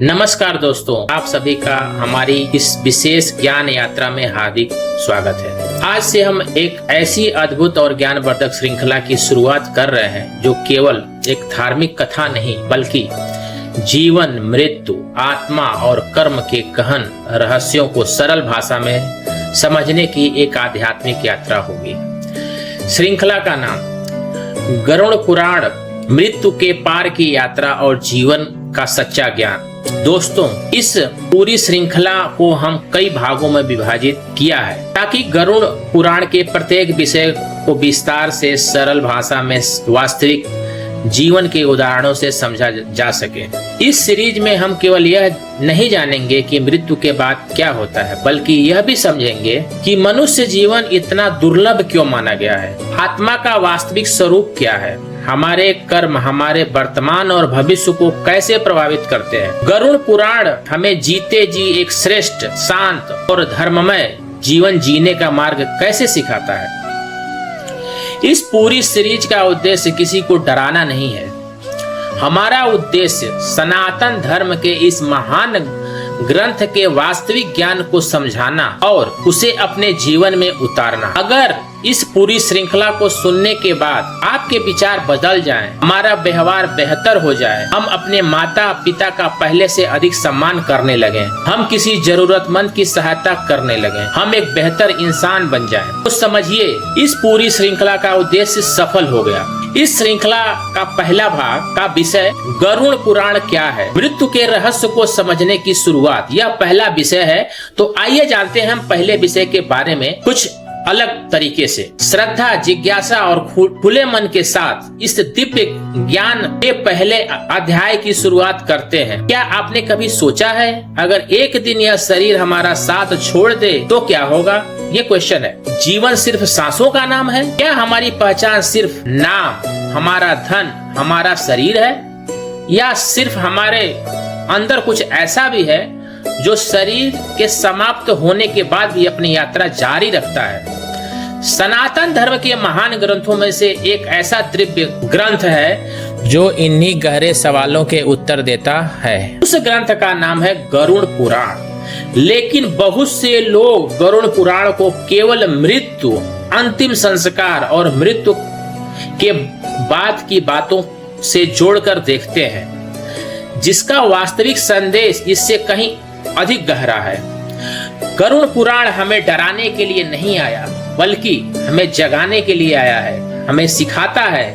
नमस्कार दोस्तों, आप सभी का हमारी इस विशेष ज्ञान यात्रा में हार्दिक स्वागत है। आज से हम एक ऐसी अद्भुत और ज्ञानवर्धक श्रृंखला की शुरुआत कर रहे हैं जो केवल एक धार्मिक कथा नहीं बल्कि जीवन, मृत्यु, आत्मा और कर्म के गहन रहस्यों को सरल भाषा में समझने की एक आध्यात्मिक यात्रा होगी। श्रृंखला का नाम गरुड़ पुराण, मृत्यु के पार की यात्रा और जीवन का सच्चा ज्ञान। दोस्तों, इस पूरी श्रृंखला को हम कई भागों में विभाजित किया है ताकि गरुड़ पुराण के प्रत्येक विषय को विस्तार से सरल भाषा में वास्तविक जीवन के उदाहरणों से समझा जा सके। इस सीरीज में हम केवल यह नहीं जानेंगे कि मृत्यु के बाद क्या होता है, बल्कि यह भी समझेंगे कि मनुष्य जीवन इतना दुर्लभ क्यों माना गया है, आत्मा का वास्तविक स्वरूप क्या है, हमारे कर्म हमारे वर्तमान और भविष्य को कैसे प्रभावित करते हैं। गरुड़ पुराण हमें जीते जी एक श्रेष्ठ, शांत और धर्ममय जीवन जीने का मार्ग कैसे सिखाता है। इस पूरी सीरीज का उद्देश्य किसी को डराना नहीं है। हमारा उद्देश्य सनातन धर्म के इस महान ग्रंथ के वास्तविक ज्ञान को समझाना और उसे अपने जीवन में उतारना। अगर इस पूरी श्रृंखला को सुनने के बाद आपके विचार बदल जाएं, हमारा व्यवहार बेहतर हो जाए, हम अपने माता पिता का पहले से अधिक सम्मान करने लगे, हम किसी जरूरतमंद की सहायता करने लगे, हम एक बेहतर इंसान बन जाएं, तो समझिए इस पूरी श्रृंखला का उद्देश्य सफल हो गया। इस श्रृंखला का पहला भाग का विषय गरुड़ पुराण क्या है, मृत्यु के रहस्य को समझने की शुरुआत, यह पहला विषय है। तो आइए जानते हैं हम पहले विषय के बारे में कुछ अलग तरीके से। श्रद्धा, जिज्ञासा और खुले मन के साथ इस दिव्य ज्ञान के पहले अध्याय की शुरुआत करते हैं। क्या आपने कभी सोचा है अगर एक दिन यह शरीर हमारा साथ छोड़ दे तो क्या होगा? ये क्वेश्चन है। जीवन सिर्फ सांसों का नाम है? क्या हमारी पहचान सिर्फ नाम, हमारा धन, हमारा शरीर है, या सिर्फ हमारे अंदर कुछ ऐसा भी है जो शरीर के समाप्त होने के बाद भी अपनी यात्रा जारी रखता है? सनातन धर्म के महान ग्रंथों में से एक ऐसा दिव्य ग्रंथ है जो इन्हीं गहरे सवालों के उत्तर देता है। उस ग्रंथ का नाम है गरुड़ पुराण। लेकिन बहुत से लोग गरुड़ पुराण को केवल मृत्यु, अंतिम संस्कार और मृत्यु के बाद की बातों से जोड़कर देखते हैं, जिसका वास्तविक संदेश इससे कहीं अधिक गहरा है। गरुड़ पुराण हमें डराने के लिए नहीं आया, बल्कि हमें जगाने के लिए आया है। हमें सिखाता है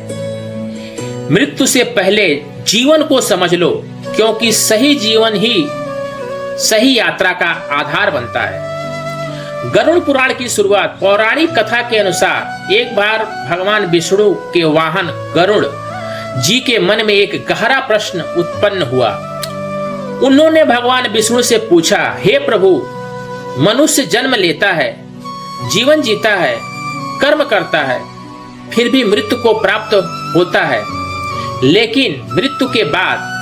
मृत्यु से पहले जीवन को समझ लो, क्योंकि सही जीवन ही सही यात्रा का आधार बनता है। गरुड़ पुराण की शुरुआत पौराणिक कथा के अनुसार एक बार भगवान विष्णु के वाहन गरुड़ जी के मन में एक गहरा प्रश्न उत्पन्न हुआ। उन्होंने भगवान विष्णु से पूछा, हे प्रभु, मनुष्य जन्म लेता है, जीवन जीता है, कर्म करता है, फिर भी मृत्यु को प्राप्त होता है, लेकिन मृत्यु के बाद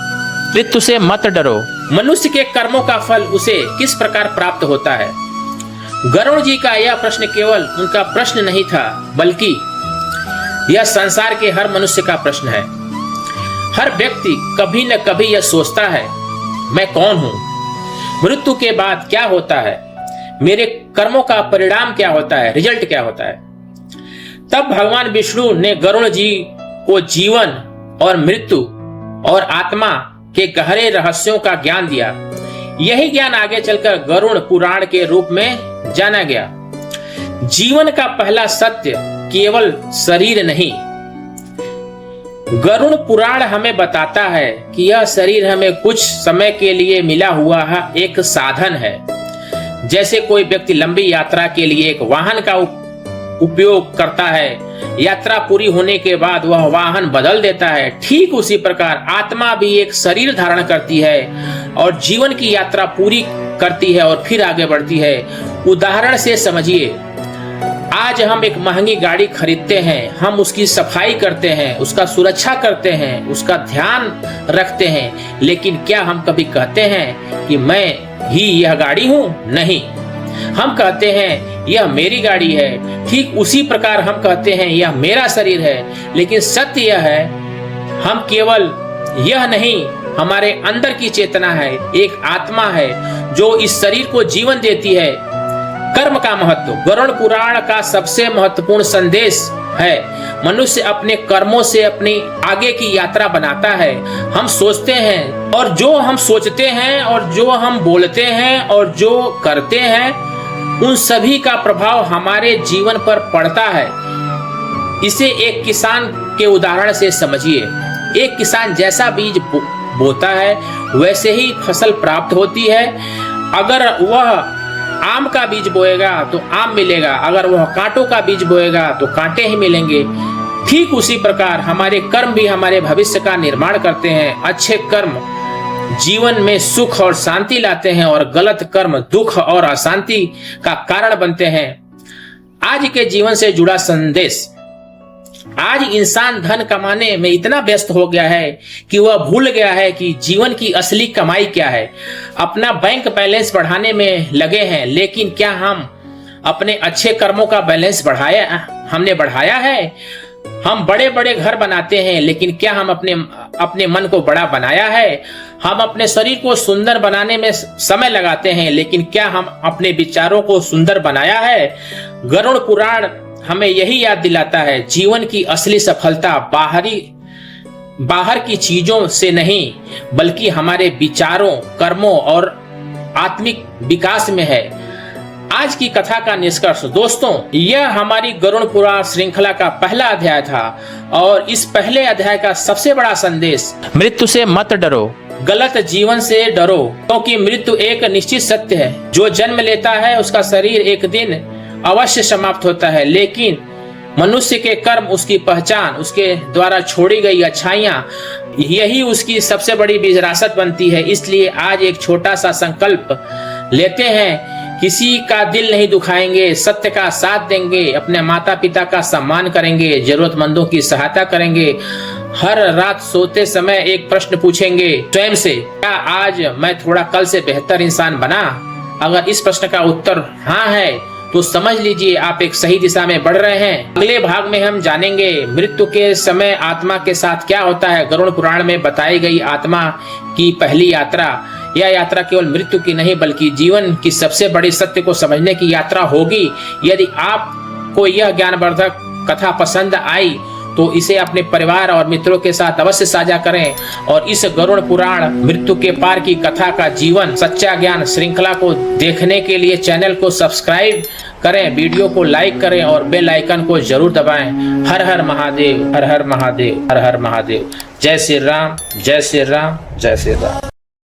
मृत्यु से मत डरो, मनुष्य के कर्मों का फल उसे किस प्रकार प्राप्त होता है? गरुड़ जी का यह प्रश्न केवल उनका प्रश्न नहीं था, बल्कि यह संसार के हर मनुष्य का प्रश्न है। हर व्यक्ति कभी न कभी यह सोचता है, मैं कौन हूं? मृत्यु के बाद क्या होता है? मेरे कर्मों का परिणाम क्या होता है? रिजल्ट क्या होता है? तब भगवान विष्णु ने गरुड़ जी को जीवन और मृत्यु और आत्मा के गहरे रहस्यों का ज्ञान दिया। यही ज्ञान आगे चलकर गरुड़ पुराण के रूप में जाना गया। जीवन का पहला सत्य केवल शरीर नहीं। गरुड़ पुराण हमें बताता है कि यह शरीर हमें कुछ समय के लिए मिला हुआ एक साधन है। जैसे कोई व्यक्ति लंबी यात्रा के लिए एक वाहन का उपयोग करता है, यात्रा पूरी होने के बाद वह वाहन बदल देता है, ठीक उसी प्रकार आत्मा भी एक शरीर धारण करती है और जीवन की यात्रा पूरी करती है और फिर आगे बढ़ती है। उदाहरण से समझिए, आज हम एक महंगी गाड़ी खरीदते हैं, हम उसकी सफाई करते हैं, उसका सुरक्षा करते हैं, उसका ध्यान रखते हैं, लेकिन क्या हम कभी कहते हैं कि मैं ही यह गाड़ी हूं? नहीं, हम कहते हैं यह मेरी गाड़ी है। ठीक उसी प्रकार हम कहते हैं यह मेरा शरीर है। लेकिन सत्य यह है, हम केवल यह नहीं हमारे अंदर की चेतना है, एक आत्मा है जो इस शरीर को जीवन देती है। कर्म का महत्व गरुड़ पुराण का सबसे महत्वपूर्ण संदेश है। मनुष्य अपने कर्मों से अपनी आगे की यात्रा बनाता है। हम सोचते हैं और जो हम सोचते हैं और जो हम बोलते हैं और जो करते हैं उन सभी का प्रभाव हमारे जीवन पर पड़ता है। इसे एक किसान के उदाहरण से समझिए। एक किसान जैसा बीज बोता है वैसे ही फसल प्राप्त होती है। अगर वह आम का बीज बोएगा तो आम मिलेगा, अगर वह कांटों का बीज बोएगा तो कांटे ही मिलेंगे। ठीक उसी प्रकार हमारे कर्म भी हमारे भविष्य का निर्माण करते हैं। अच्छे कर्म जीवन में सुख और शांति लाते हैं और गलत कर्म दुख और अशांति का कारण बनते हैं। आज के जीवन से जुड़ा संदेश। आज इंसान धन कमाने में इतना व्यस्त हो गया है कि वह भूल गया है कि जीवन की असली कमाई क्या है। अपना बैंक बैलेंस बढ़ाने में लगे हैं, लेकिन क्या हम अपने अच्छे कर्मों का बैलेंस हमने बढ़ाया है? हम बड़े बड़े घर बनाते हैं, लेकिन क्या हम अपने मन को बड़ा बनाया है? हम अपने शरीर को सुंदर बनाने में समय लगाते हैं, लेकिन क्या हम अपने विचारों को सुंदर बनाया है? गरुड़ पुराण हमें यही याद दिलाता है, जीवन की असली सफलता बाहर की चीजों से नहीं बल्कि हमारे विचारों, कर्मों और आत्मिक विकास में है। आज की कथा का निष्कर्ष दोस्तों, यह हमारी गरुड़ पुराण श्रृंखला का पहला अध्याय था और इस पहले अध्याय का सबसे बड़ा संदेश, मृत्यु से मत डरो, गलत जीवन से डरो, क्योंकि मृत्यु एक निश्चित सत्य है। जो जन्म लेता है उसका शरीर एक दिन अवश्य समाप्त होता है, लेकिन मनुष्य के कर्म, उसकी पहचान, उसके द्वारा छोड़ी गई अच्छाइयां, यही उसकी सबसे बड़ी विरासत बनती है। इसलिए आज एक छोटा सा संकल्प लेते हैं, किसी का दिल नहीं दुखाएंगे, सत्य का साथ देंगे, अपने माता पिता का सम्मान करेंगे, जरूरतमंदों की सहायता करेंगे। हर रात सोते समय एक प्रश्न पूछेंगे स्वयं से, क्या आज मैं थोड़ा कल से बेहतर इंसान बना? अगर इस प्रश्न का उत्तर हाँ है तो समझ लीजिए आप एक सही दिशा में बढ़ रहे हैं। अगले भाग में हम जानेंगे मृत्यु के समय आत्मा के साथ क्या होता है। गरुड़ पुराण में बताई गई आत्मा की पहली यात्रा, यह यात्रा केवल मृत्यु की नहीं बल्कि जीवन की सबसे बड़ी सत्य को समझने की यात्रा होगी। यदि आपको यह ज्ञानवर्धक कथा पसंद आई तो इसे अपने परिवार और मित्रों के साथ अवश्य साझा करें और इस गरुड़ पुराण मृत्यु के पार की कथा का जीवन सच्चा ज्ञान श्रृंखला को देखने के लिए चैनल को सब्सक्राइब करें, वीडियो को लाइक करें और बेल आइकन को जरूर दबाएं। हर हर महादेव, हर हर महादेव, हर हर महादेव। जय श्री राम, जय श्री राम, जय श्री राम।